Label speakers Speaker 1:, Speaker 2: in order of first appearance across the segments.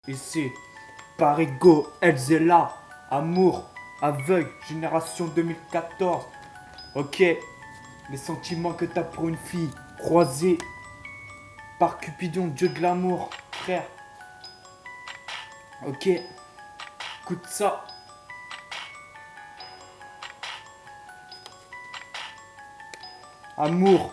Speaker 1: Ici, Parigo, Elzela, Amour, Aveugle, Génération 2014. Ok, les sentiments que t'as pour une fille, croisés par Cupidon, dieu de l'amour, frère. Ok, écoute ça. Amour,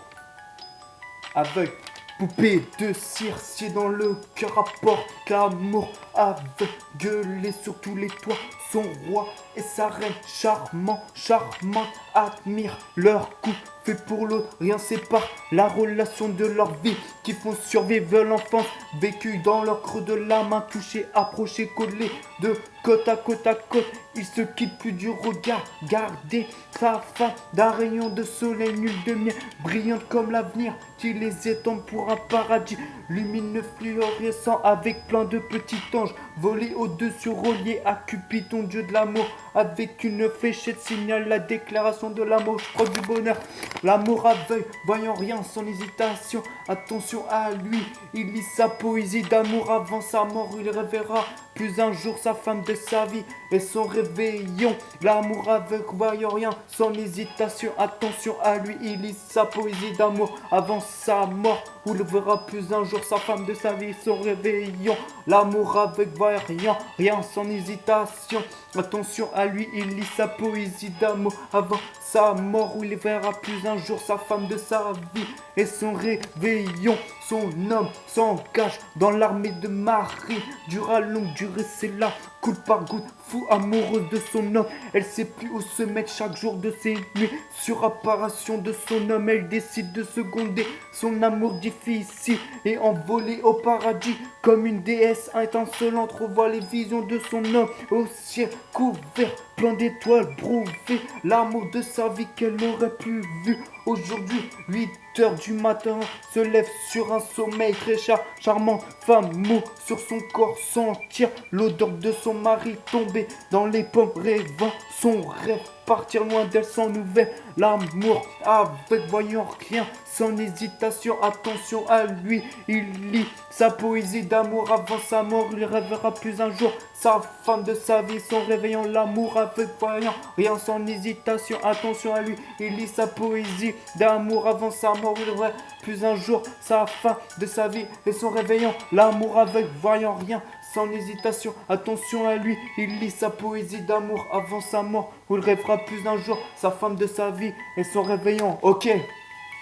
Speaker 1: aveugle, poupée de cire, sciée dans le cœur apporte l'amour aveuglé sur tous les toits. Son roi et sa reine, charmant, charmante, admire leur coup fait pour l'autre, rien sépare la relation de leur vie qui font survivre l'enfance vécue dans leur creux de la main, touchés, approchés, collés de côte à côte à côte. Ils se quittent plus du regard, garder sa femme d'un rayon de soleil nul de miel, brillante comme l'avenir qui les étend pour un paradis lumineux fluorescent avec plein de petits anges volés au-dessus, reliés à Cupidon, dieu de l'amour. Avec une fléchette signale la déclaration de l'amour, je crois du bonheur. L'amour aveugle, voyant rien sans hésitation. Attention à lui, il lit sa poésie d'amour avant sa mort. Il reverra plus un jour sa femme de sa vie et son réveillon. L'amour aveugle, voyant rien sans hésitation. Attention à lui, il lit sa poésie d'amour avant sa mort. Où il verra plus un jour sa femme de sa vie et son réveillon. L'amour aveugle, voyant rien, rien sans hésitation. Attention à lui, il lit sa poésie d'amour avant sa mort, où il verra plus un jour sa femme de sa vie et son réveillon. Son homme s'engage dans l'armée de Marie. Durera longue durée, c'est là, goutte par goutte, fou amoureuse de son homme. Elle sait plus où se mettre chaque jour de ses nuits. Sur apparition de son homme, elle décide de seconder son amour difficile et envolée au paradis. Comme une déesse étincelante, revoit les visions de son homme au ciel couvert, plein d'étoiles brouillées. L'amour de sa vie qu'elle n'aurait plus vu. Aujourd'hui, 8h du matin, se lève sur un sommeil très charmant. Femme mou sur son corps sentir l'odeur de son mari tombé dans les pommes, rêvant son rêve. Partir loin d'elle sans nouvelles. L'amour avec voyant rien, sans hésitation. Attention à lui, il lit sa poésie d'amour avant sa mort. Il rêvera plus un jour sa femme de sa vie, son réveillant. L'amour avec voyant rien, sans hésitation. Attention à lui, il lit sa poésie d'amour avant sa mort. Il rêvera plus un jour sa femme de sa vie et son réveillant. L'amour avec voyant rien, sans hésitation. Attention à lui, il lit sa poésie d'amour avant sa mort, où il rêvera plus d'un jour sa femme de sa vie et son réveillant. Ok,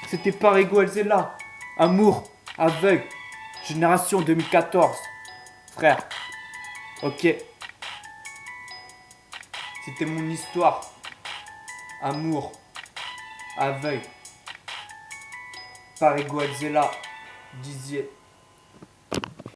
Speaker 1: c'était Parigo Elzela, Amour, aveugle, Génération 2014. Frère, ok, c'était mon histoire. Amour, aveugle, Parigo Elzela, Dizier.